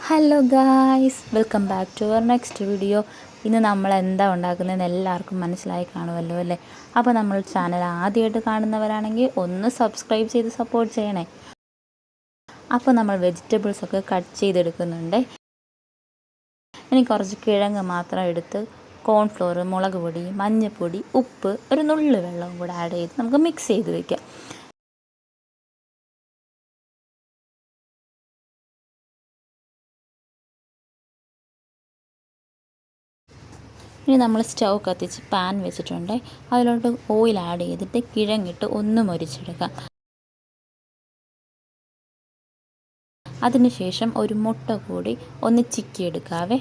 Hello guys, welcome back to our next video. ഇന്ന് നമ്മൾ എന്താ ഉണ്ടാക്കുന്നതെന്ന് എല്ലാവർക്കും മനസ്സിലായി കാണുമല്ലോ അല്ലേ? അപ്പോൾ നമ്മൾ ചാനൽ ആദ്യമായിട്ട് കാണുന്നവരാണെങ്കിൽ ഒന്ന് സബ്സ്ക്രൈബ് ചെയ്ത് സപ്പോർട്ട് ചെയ്യണേ. അപ്പോൾ നമ്മൾ വെജിറ്റബിൾസൊക്കെ കട്ട് ചെയ്തെടുക്കുന്നുണ്ട്. ഇനി കുറച്ച് കിഴങ്ങ് മാത്രം എടുത്ത് കോൺഫ്ലോർ, മുളക് പൊടി, മഞ്ഞൾപ്പൊടി, ഉപ്പ്, ഒരു നുള്ളു വെള്ളവും കൂടെ ആഡ് ചെയ്ത് നമുക്ക് മിക്സ് ചെയ്ത് വയ്ക്കാം. ഇനി നമ്മൾ സ്റ്റൗ കത്തിച്ച് പാൻ വെച്ചിട്ടുണ്ട്. അതിലോട്ട് ഓയിൽ ആഡ് ചെയ്തിട്ട് കിഴങ്ങിട്ട് ഒന്ന് മൊരിച്ചെടുക്കാം. അതിനുശേഷം ഒരു മുട്ട കൂടി ഒന്ന് ചിക്കിയെടുക്കാവേ.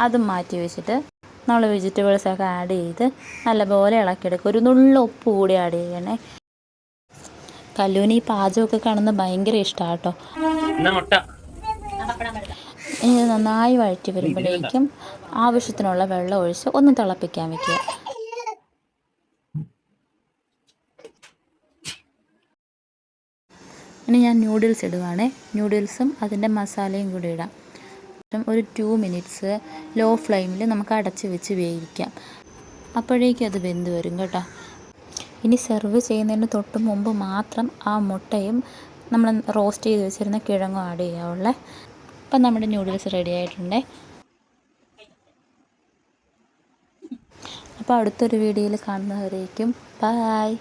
അത് മാറ്റി വെച്ചിട്ട് നമ്മൾ വെജിറ്റബിൾസൊക്കെ ആഡ് ചെയ്ത് നല്ലപോലെ ഇളക്കിയെടുക്കുക. ഒരു നുള്ള ഉപ്പ് കൂടി ആഡ് ചെയ്യണേ. കല്ലൂന് ഈ പാചകമൊക്കെ കാണുന്നത് ഭയങ്കര ഇഷ്ടമാണ് കേട്ടോ. ഇനി ഇത് നന്നായി വഴറ്റി വരുമ്പോഴേക്കും ആവശ്യത്തിനുള്ള വെള്ളം ഒഴിച്ച് ഒന്ന് തിളപ്പിക്കാൻ വെക്കുക. ഇനി ഞാൻ ന്യൂഡിൽസ് ഇടുവാണേ. ന്യൂഡിൽസും അതിൻ്റെ മസാലയും കൂടി ഇടാം. ഒരു 2 മിനിറ്റ്സ് ലോ ഫ്ലെയിമിൽ നമുക്ക് അടച്ച് വെച്ച് വേവിക്കാം. അപ്പോഴേക്കും അത് വെന്ത് വരും കേട്ടോ. ഇനി സെർവ് ചെയ്യുന്നതിന് തൊട്ട് മുമ്പ് മാത്രം ആ മുട്ടയും നമ്മൾ റോസ്റ്റ് ചെയ്ത് വെച്ചിരുന്ന കിഴങ്ങും ആഡ് ചെയ്യാവുള്ളേ. അപ്പം നമ്മുടെ ന്യൂഡിൽസ് റെഡി ആയിട്ടുണ്ട്. അപ്പോൾ അടുത്തൊരു വീഡിയോയിൽ കാണുന്നവരേക്കും ബൈ.